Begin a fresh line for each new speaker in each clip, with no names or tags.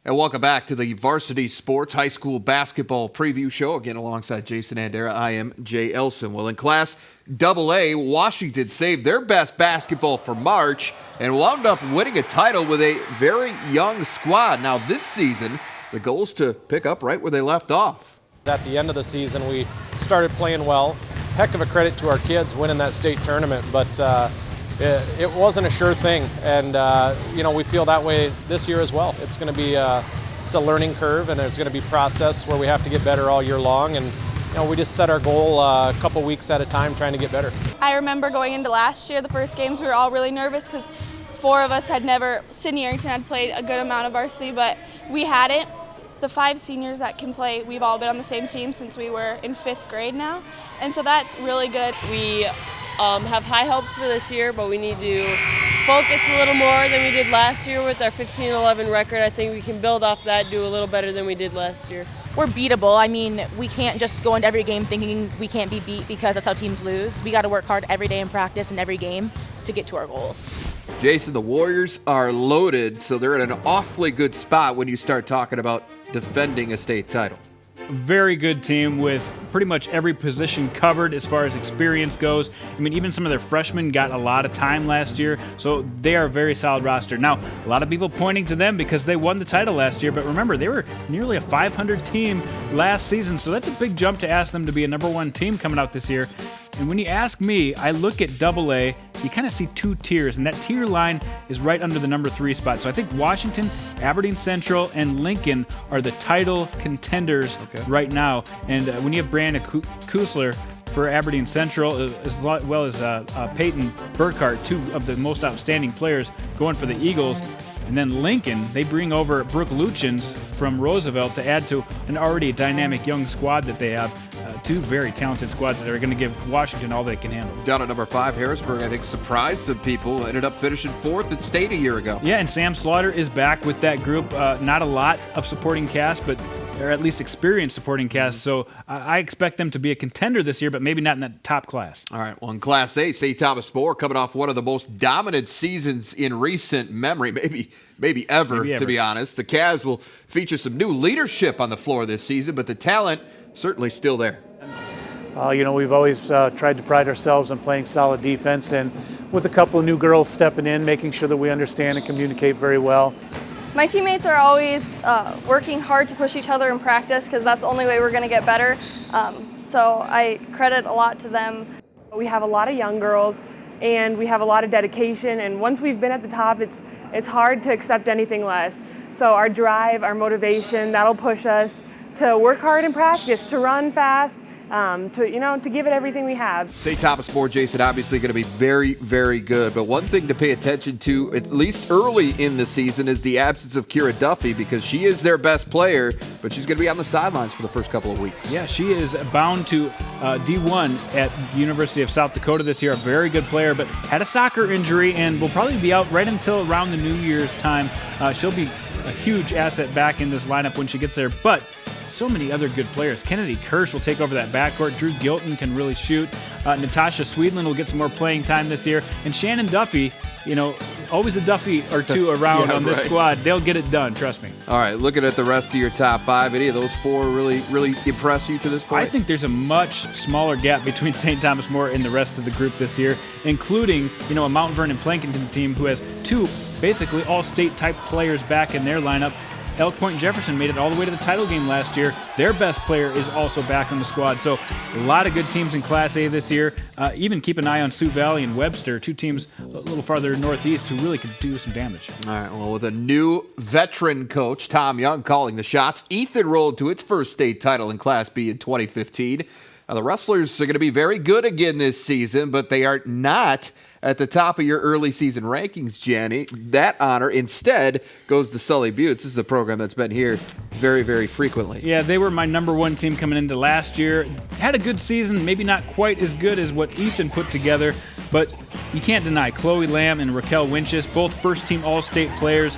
And welcome back to the Varsity Sports High School Basketball Preview Show. Again, alongside Jason Andera, I am Jay Elson. Well, in Class AA, Washington saved their best basketball for March and wound up winning a title with a very young squad. Now, this season, the goal is to pick up right where they left off.
At the end of the season, we started playing well. Heck of a credit to our kids winning that state tournament, but it wasn't a sure thing, and we feel that way this year as well. It's going to be it's a learning curve, and there's going to be process where we have to get better all year long, and we just set our goal a couple weeks at a time trying to get better.
I remember going into last year, the first games, we were all really nervous because 4 of us had never, Sydney Arrington had played a good amount of varsity, but we hadn't. The 5 seniors that can play, we've all been on the same team since we were in 5th grade now, and so that's really good.
We have high hopes for this year, but we need to focus a little more than we did last year with our 15-11 record. I think we can build off that, do a little better than we did last year.
We're beatable. I mean, we can't just go into every game thinking we can't be beat because that's how teams lose. We got to work hard every day in practice and every game to get to our goals.
Jason, the Warriors are loaded, so they're in an awfully good spot when you start talking about defending a state title.
Very good team with pretty much every position covered as far as experience goes. I mean, even some of their freshmen got a lot of time last year, so they are a very solid roster. Now, a lot of people pointing to them because they won the title last year, but remember, they were nearly a 500 team last season, so that's a big jump to ask them to be a number 1 team coming out this year. And when you ask me, I look at AA, you kind of see 2 tiers, and that tier line is right under the number 3 spot. So I think Washington, Aberdeen Central, and Lincoln are the title contenders right now. And when you have Brandon Kusler for Aberdeen Central, as well as Peyton Burkhart, 2 of the most outstanding players going for the Eagles. And then Lincoln, they bring over Brooke Luchins from Roosevelt to add to an already dynamic young squad that they have. 2 very talented squads that are going to give Washington all they can handle.
Down at number 5, Harrisburg, I think, surprised some people. Ended up finishing 4th at state a year ago.
Yeah, and Sam Slaughter is back with that group. Not a lot of supporting cast, but or at least experienced supporting cast. So I expect them to be a contender this year, but maybe not in that top class.
All right, well, in Class A, St. Thomas More coming off one of the most dominant seasons in recent memory, maybe ever, to be honest. The Cavs will feature some new leadership on the floor this season, but the talent certainly still there.
We've always tried to pride ourselves on playing solid defense, and with a couple of new girls stepping in, making sure that we understand and communicate very well.
My teammates are always working hard to push each other in practice because that's the only way we're going to get better. So I credit a lot to them.
We have a lot of young girls and we have a lot of dedication, and once we've been at the top, it's hard to accept anything less. So our drive, our motivation, that'll push us to work hard in practice, to run fast, to give it everything we have.
St. Thomas More, Jason, obviously going to be very, very good. But one thing to pay attention to, at least early in the season, is the absence of Kira Duffy, because she is their best player, but she's going to be on the sidelines for the first couple of weeks.
Yeah, she is bound to D1 at the University of South Dakota this year. A very good player, but had a soccer injury and will probably be out right until around the New Year's time. She'll be a huge asset back in this lineup when she gets there, but so many other good players. Kennedy Kirsch will take over that backcourt. Drew Gilton can really shoot. Natasha Swedlin will get some more playing time this year. And Shannon Duffy, always a Duffy or 2 around on this squad. They'll get it done, trust me.
All right, looking at the rest of your top 5, any of those 4 really impress you to this point?
I think there's a much smaller gap between St. Thomas More and the rest of the group this year, including, a Mount Vernon Plankinton team who has 2 basically all-state type players back in their lineup. Elk Point Jefferson made it all the way to the title game last year. Their best player is also back on the squad. So a lot of good teams in Class A this year. Even keep an eye on Sioux Valley and Webster, 2 teams a little farther northeast who really could do some damage.
All right, well, with a new veteran coach, Tom Young, calling the shots, Ethan rolled to its first state title in Class B in 2015. Now, the Wrestlers are going to be very good again this season, but they are not at the top of your early season rankings, Jenny. That honor instead goes to Sully Buttes. This is a program that's been here very, very frequently.
Yeah, they were my number 1 team coming into last year. Had a good season, maybe not quite as good as what Ethan put together, but you can't deny Chloe Lamb and Raquel Winchus, both first-team All-State players.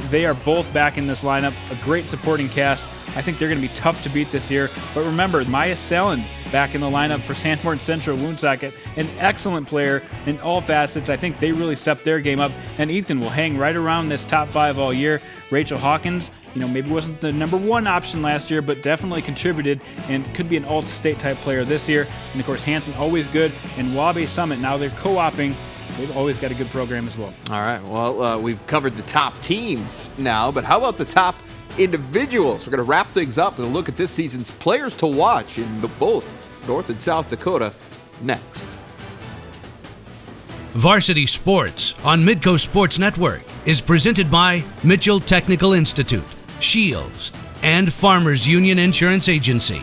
They are both back in this lineup, a great supporting cast. I think they're going to be tough to beat this year. But remember, Maya Selland back in the lineup for Sanborn Central Woonsocket, an excellent player in all facets. I think they really stepped their game up, and Ethan will hang right around this top 5 all year. Rachel Hawkins, maybe wasn't the number 1 option last year, but definitely contributed and could be an all-state type player this year. And of course, Hanson always good, and Wabe Summit, now they're co-oping. They've always got a good program as well.
All right, well, we've covered the top teams now, but how about the top individuals? We're going to wrap things up and look at this season's players to watch in both North and South Dakota next.
Varsity Sports on Midco Sports Network is presented by Mitchell Technical Institute, Shields, and Farmers Union Insurance Agency.